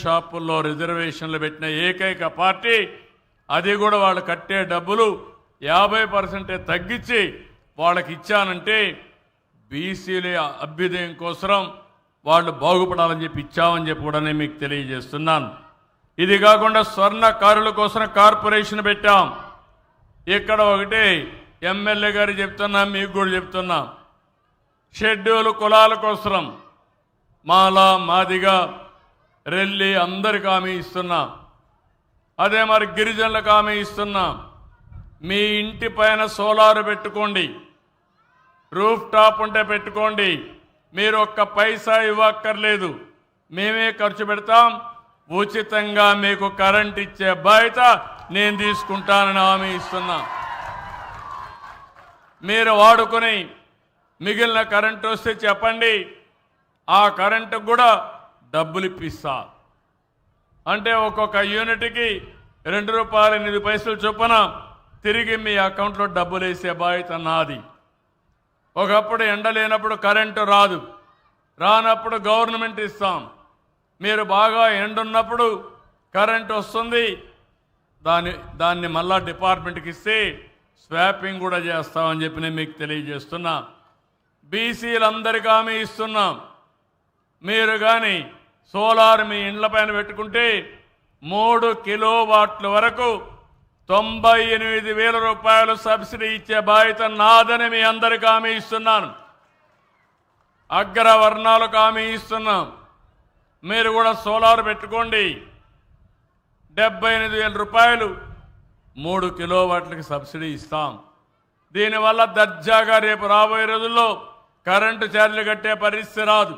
షాపుల్లో రిజర్వేషన్లు పెట్టిన ఏకైక పార్టీ. అది కూడా వాళ్ళు కట్టే డబ్బులు 50% తగ్గించి వాళ్ళకి ఇచ్చానంటే బీసీల అభ్యుదయం కోసం వాళ్ళు బాగుపడాలని చెప్పి ఇచ్చామని చెప్పి కూడా నేను మీకు తెలియజేస్తున్నాను. ఇది కాకుండా స్వర్ణకారుల కోసం కార్పొరేషన్ పెట్టాం. ఇక్కడ ఒకటి ఎమ్మెల్యే గారు చెప్తున్నా, మీకు కూడా చెప్తున్నా, షెడ్యూల్ కులాల కోసం మాల, మాదిగ, రెల్లి అందరికి హామీ ఇస్తున్నా. అదే మరి గిరిజనులకు హామీ ఇస్తున్నా. మీ ఇంటి పైన సోలార్ పెట్టుకోండి, రూఫ్ టాప్ ఉంటే పెట్టుకోండి, మీరు ఒక్క పైసా ఇవ్వక్కర్లేదు, మేమే ఖర్చు పెడతాం, ఉచితంగా మీకు కరెంట్ ఇచ్చే బాధ్యత నేను తీసుకుంటానని హామీ ఇస్తున్నా. మీరు వాడుకొని మిగిలిన కరెంటు వస్తే చెప్పండి, ఆ కరెంటుకు కూడా డబ్బులు ఇప్పిస్తా. అంటే ఒక్కొక్క యూనిట్కి ₹2.8 చొప్పున తిరిగి మీ అకౌంట్లో డబ్బులు వేసే బాధ్యత నాది. ఒకప్పుడు ఎండ లేనప్పుడు కరెంటు రాదు, రానప్పుడు గవర్నమెంట్ ఇస్తాం. మీరు బాగా ఎండున్నప్పుడు కరెంటు వస్తుంది, దాన్ని మళ్ళా డిపార్ట్మెంట్కి ఇస్తే స్వాపింగ్ కూడా చేస్తామని చెప్పి నేను మీకు తెలియజేస్తున్నా. బీసీలందరికీ హామీ ఇస్తున్నాం. మీరు కానీ సోలార్ మీ ఇండ్ల పైన పెట్టుకుంటే 3 కిలోవాట్ల వరకు ₹98,000 సబ్సిడీ ఇచ్చే బాధ్యత నాదని మీ అందరికీ హామీ ఇస్తున్నాను. అగ్రవర్ణాలకు హామీ ఇస్తున్నాం. మీరు కూడా సోలార్ పెట్టుకోండి, ₹78,000 3 కిలోవాట్లకి సబ్సిడీ ఇస్తాం. దీనివల్ల దర్జాగా రేపు రాబోయే రోజుల్లో కరెంటు ఛార్జీలు కట్టే పరిస్థితి రాదు.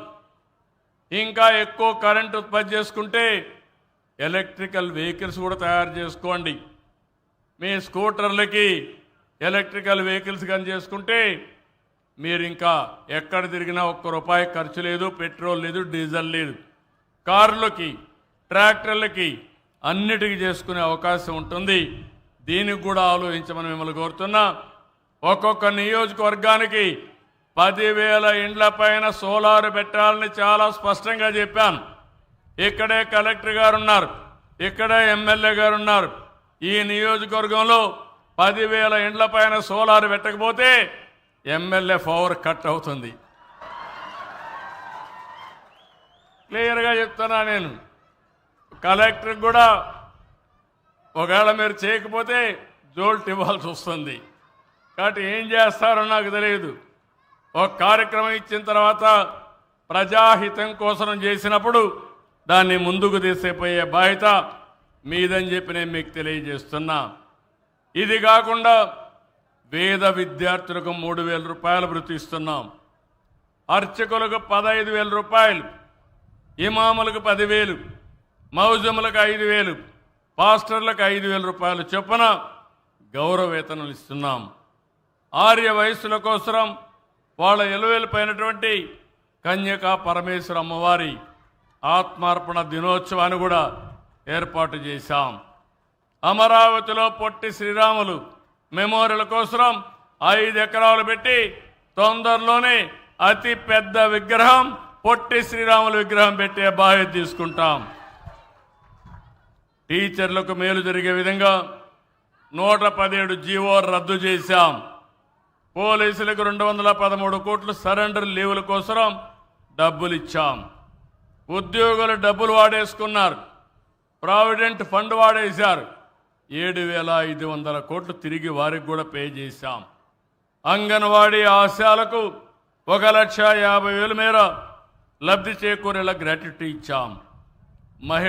ఇంకా ఎక్కువ కరెంటు ఉత్పత్తి చేసుకుంటే ఎలక్ట్రికల్ వెహికల్స్ కూడా తయారు చేసుకోండి. మీ స్కూటర్లకి ఎలక్ట్రికల్ వెహికల్స్ కానీ చేసుకుంటే మీరు ఇంకా ఎక్కడ తిరిగినా ₹1 ఖర్చు లేదు, పెట్రోల్ లేదు, డీజిల్ లేదు. కార్లకి, ట్రాక్టర్లకి అన్నిటికీ చేసుకునే అవకాశం ఉంటుంది. దీనికి కూడా ఆలోచించమని మిమ్మల్ని కోరుతున్నా. ఒక్కొక్క నియోజకవర్గానికి 10,000 ఇండ్ల పైన సోలార్ పెట్టాలని చాలా స్పష్టంగా చెప్పాను. ఇక్కడే కలెక్టర్ గారు ఉన్నారు, ఇక్కడే ఎమ్మెల్యే గారు ఉన్నారు. ఈ నియోజకవర్గంలో 10,000 ఇండ్ల పైన సోలార్ పెట్టకపోతే ఎమ్మెల్యే పవర్ కట్ అవుతుంది. క్లియర్గా చెప్తున్నా నేను. కలెక్టర్ కూడా ఒకవేళ మీరు చేయకపోతే జోల్ట్ ఇవ్వాల్సి వస్తుంది. కాబట్టి ఏం చేస్తారో నాకు తెలియదు. ఒక కార్యక్రమం ఇచ్చిన తర్వాత ప్రజాహితం కోసం చేసినప్పుడు దాన్ని ముందుకు తీసుకుపోయే బాధ్యత మీదని చెప్పి నేను మీకు తెలియజేస్తున్నా. ఇది కాకుండా వేద విద్యార్థులకు ₹3,000 వృత్తి ఇస్తున్నాం. అర్చకులకు ₹15,000, ఇమాములకు 10,000, మౌజములకు 5,000, పాస్టర్లకు ₹5,000 చొప్పున గౌరవ వేతనాలు ఇస్తున్నాం. ఆర్య వయస్సుల కోసం వాళ్ళ ఎలువెలిపోయినటువంటి కన్యకా పరమేశ్వర అమ్మవారి ఆత్మార్పణ దినోత్సవాన్ని కూడా ఏర్పాటు చేశాం. అమరావతిలో పొట్టి శ్రీరాములు మెమోరియల్ కోసం 5 ఎకరాలు పెట్టి తొందరలోనే అతి పెద్ద విగ్రహం, పొట్టి శ్రీరాముల విగ్రహం పెట్టే బాధ్యత తీసుకుంటాం. టీచర్లకు మేలు జరిగే విధంగా 117 జీవో రద్దు చేశాం. పోలీసులకు 213 కోట్లు సరెండర్ లీవుల కోసం డబ్బులు ఇచ్చాం. ఉద్యోగులు డబ్బులు వాడేసుకున్నారు, ప్రావిడెంట్ ఫండ్ వాడేశారు. 7,500 కోట్లు తిరిగి వారికి కూడా పే చేశాం. అంగన్వాడీ ఆశాలకు 1,50,000 మేర లబ్ధి చేకూరేలా గ్రాట్యుటీ ఇచ్చాం. మహిళ